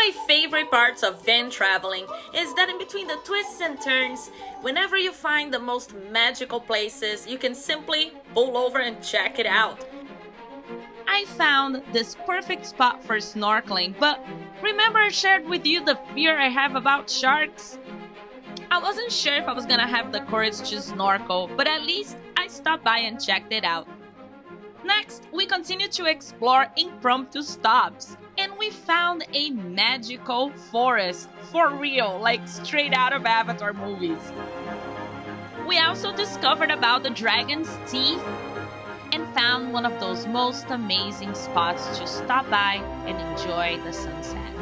my favorite parts of van traveling is that in between the twists and turns, whenever you find the most magical places, you can simply pull over and check it out. I found this perfect spot for snorkeling, but remember I shared with you the fear I have about sharks? I wasn't sure if I was gonna have the courage to snorkel, but at least I stopped by and checked it out. Next, we continued to explore impromptu stops, and we found a magical forest, for real, like straight out of AdVANture movies. We also discovered about the dragon's teeth and found one of those most amazing spots to stop by and enjoy the sunset.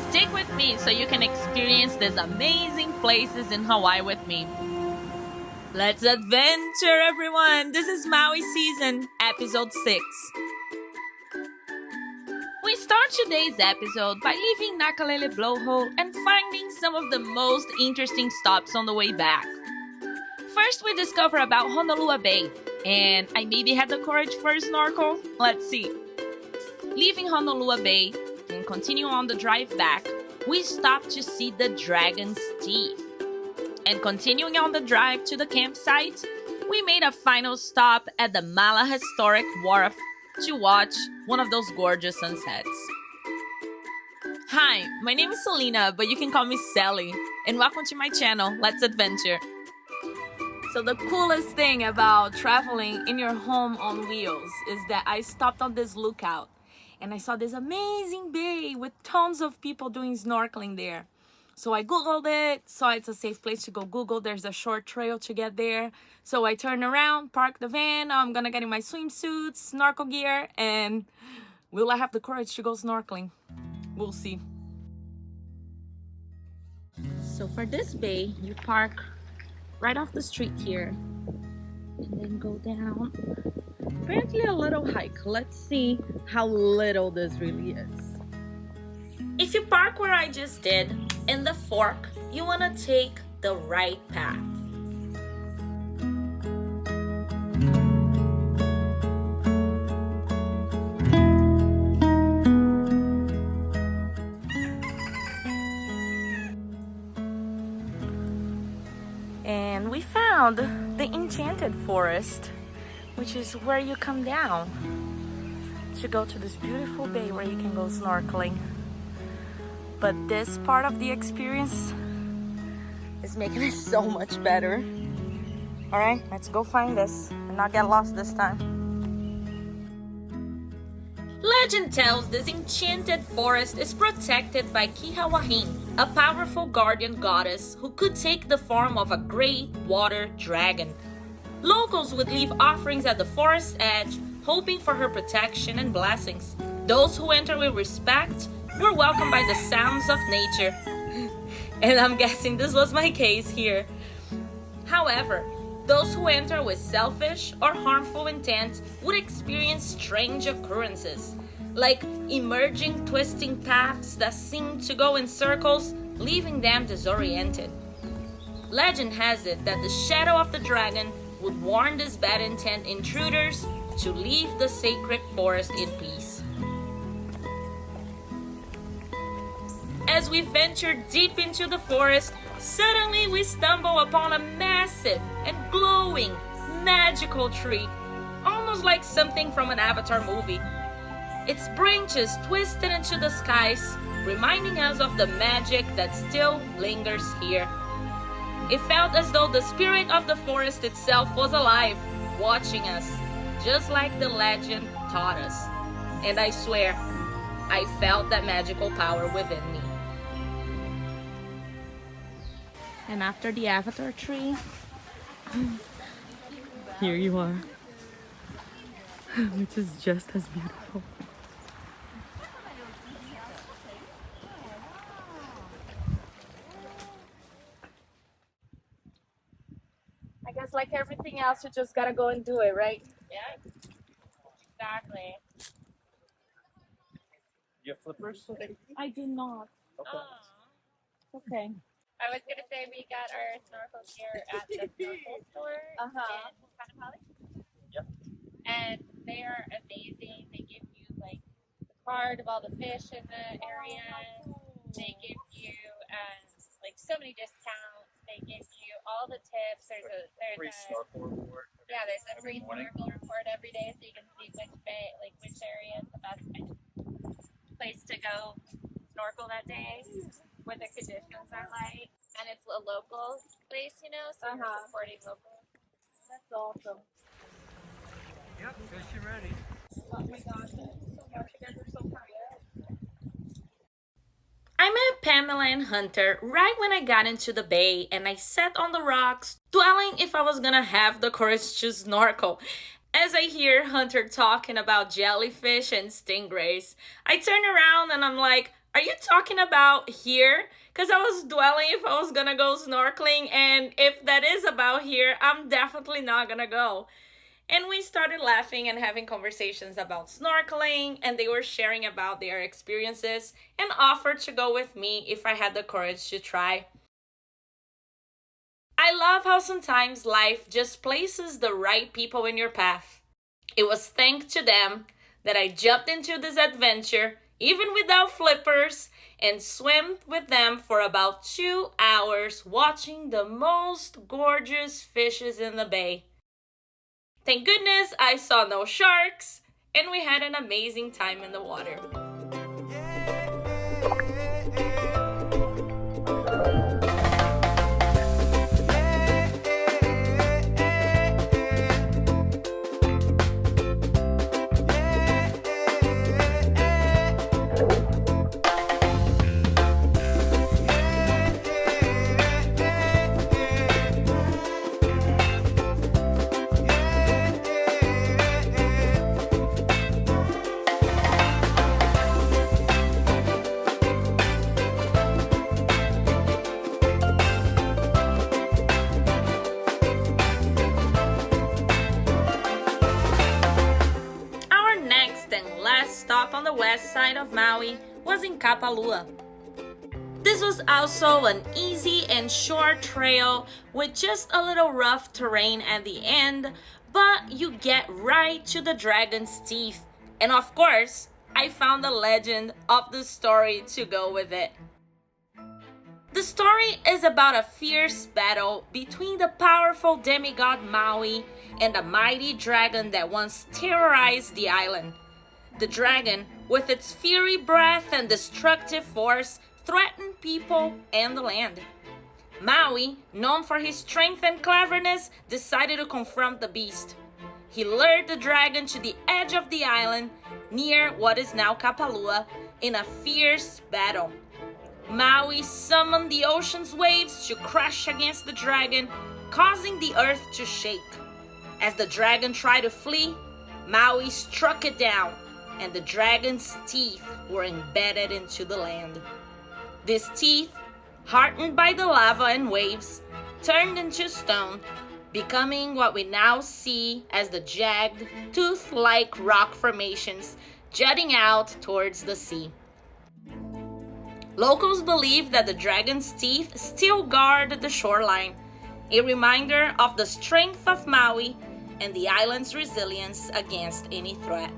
Stick with me so you can experience these amazing places in Hawaii with me. Let's adventure, everyone! This is Maui season, episode 6. We start today's episode by leaving Nakalele blowhole and finding some of the most interesting stops on the way back. First, we discover about Honolulu Bay, and I maybe had the courage for a snorkel. Let's see. Leaving Honolulu Bay and continue on the drive back, we stop to see the dragon's teeth. And continuing on the drive to the campsite, we made a final stop at the Mala Historic Wharf to watch one of those gorgeous sunsets. Hi, my name is Selena, but you can call me Celi, and welcome to my channel, Let's Adventure. So the coolest thing about traveling in your home on wheels is that I stopped on this lookout and I saw this amazing bay with tons of people doing snorkeling there. So I Googled it, saw it's a safe place to go Google. There's a short trail to get there. So I turned around, parked the van. I'm gonna get in my swimsuits, snorkel gear, and will I have the courage to go snorkeling? We'll see. So for this bay, you park right off the street here and then go down. Apparently a little hike. Let's see how little this really is. If you park where I just did, in the fork, you want to take the right path. And we found the Enchanted Forest, which is where you come down to go to this beautiful bay where you can go snorkeling. But this part of the experience is making it so much better. All right, let's go find this and not get lost this time. Legend tells this enchanted forest is protected by Kihawahin, a powerful guardian goddess who could take the form of a great water dragon. Locals would leave offerings at the forest's edge, hoping for her protection and blessings. Those who enter with respect were welcomed by the sounds of nature. And I'm guessing this was my case here. However, those who enter with selfish or harmful intent would experience strange occurrences, like emerging twisting paths that seemed to go in circles, leaving them disoriented. Legend has it that the shadow of the dragon would warn these bad intent intruders to leave the sacred forest in peace. As we venture deep into the forest, suddenly we stumble upon a massive and glowing, magical tree, almost like something from an AdVANture movie. Its branches twisted into the skies, reminding us of the magic that still lingers here. It felt as though the spirit of the forest itself was alive, watching us, just like the legend taught us. And I swear, I felt that magical power within me. And after the AdVANture tree, here you are, which is just as beautiful. I guess like everything else, you just gotta go and do it, right? Yeah, exactly. You have flippers? I do not. Okay. Okay. I was gonna say we got our snorkel gear at the snorkel store in Kaanapali. Yep. And they are amazing. They give you like the card of all the fish in the area. They give you like so many discounts. They give you all the tips. There's a free snorkel report. there's a free snorkel report every day, so you can see which bay, like which area is the best place to go snorkel that day, what the conditions are like, and it's a local place, you know, so you're supporting locals. That's awesome. Yep, fishing ready. Oh my gosh, thank you so much. You guys are so kind. I met Pamela and Hunter right when I got into the bay and I sat on the rocks, dwelling if I was gonna have the courage to snorkel. As I hear Hunter talking about jellyfish and stingrays, I turn around and I'm like, are you talking about here? Because I was dwelling if I was gonna go snorkeling, and if that is about here, I'm definitely not gonna go. And we started laughing and having conversations about snorkeling, and they were sharing about their experiences and offered to go with me if I had the courage to try. I love how sometimes life just places the right people in your path. It was thanks to them that I jumped into this adventure, even without flippers, and swam with them for about 2 hours watching the most gorgeous fishes in the bay. Thank goodness I saw no sharks, and we had an amazing time in the water. Stop on the west side of Maui was in Kapalua. This was also an easy and short trail with just a little rough terrain at the end, but you get right to the dragon's teeth. And of course, I found the legend of the story to go with it. The story is about a fierce battle between the powerful demigod Maui and a mighty dragon that once terrorized the island. The dragon, with its fiery breath and destructive force, threatened people and the land. Maui, known for his strength and cleverness, decided to confront the beast. He lured the dragon to the edge of the island, near what is now Kapalua, in a fierce battle. Maui summoned the ocean's waves to crash against the dragon, causing the earth to shake. As the dragon tried to flee, Maui struck it down, and the dragon's teeth were embedded into the land. These teeth, hardened by the lava and waves, turned into stone, becoming what we now see as the jagged, tooth-like rock formations jutting out towards the sea. Locals believe that the dragon's teeth still guard the shoreline, a reminder of the strength of Maui and the island's resilience against any threat.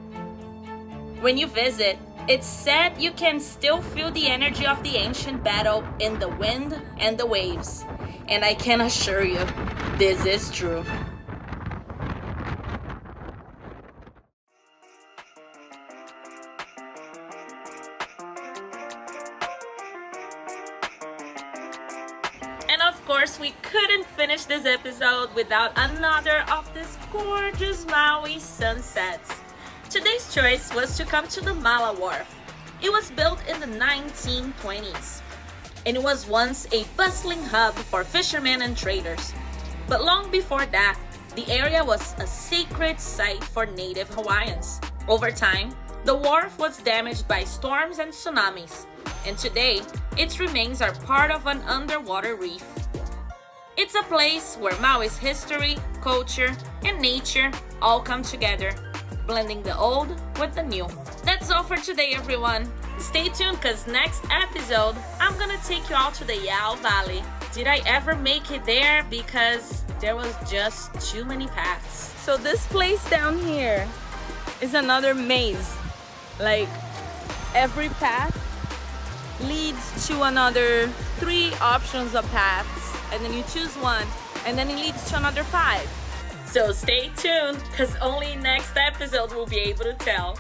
When you visit, it's said you can still feel the energy of the ancient battle in the wind and the waves. And I can assure you, this is true. And of course, we couldn't finish this episode without another of these gorgeous Maui sunsets. Today's choice was to come to the Mala Wharf. It was built in the 1920s, and it was once a bustling hub for fishermen and traders. But long before that, the area was a sacred site for native Hawaiians. Over time, the wharf was damaged by storms and tsunamis, and today, its remains are part of an underwater reef. It's a place where Maui's history, culture, and nature all come together, blending the old with the new. That's all for today, everyone. Stay tuned, because next episode, I'm gonna take you all to the Yao Valley. Did I ever make it there? Because there was just too many paths. So this place down here is another maze. Like, every path leads to another 3 options of paths, and then you choose one, and then it leads to another 5. So stay tuned, because only next episode we'll be able to tell.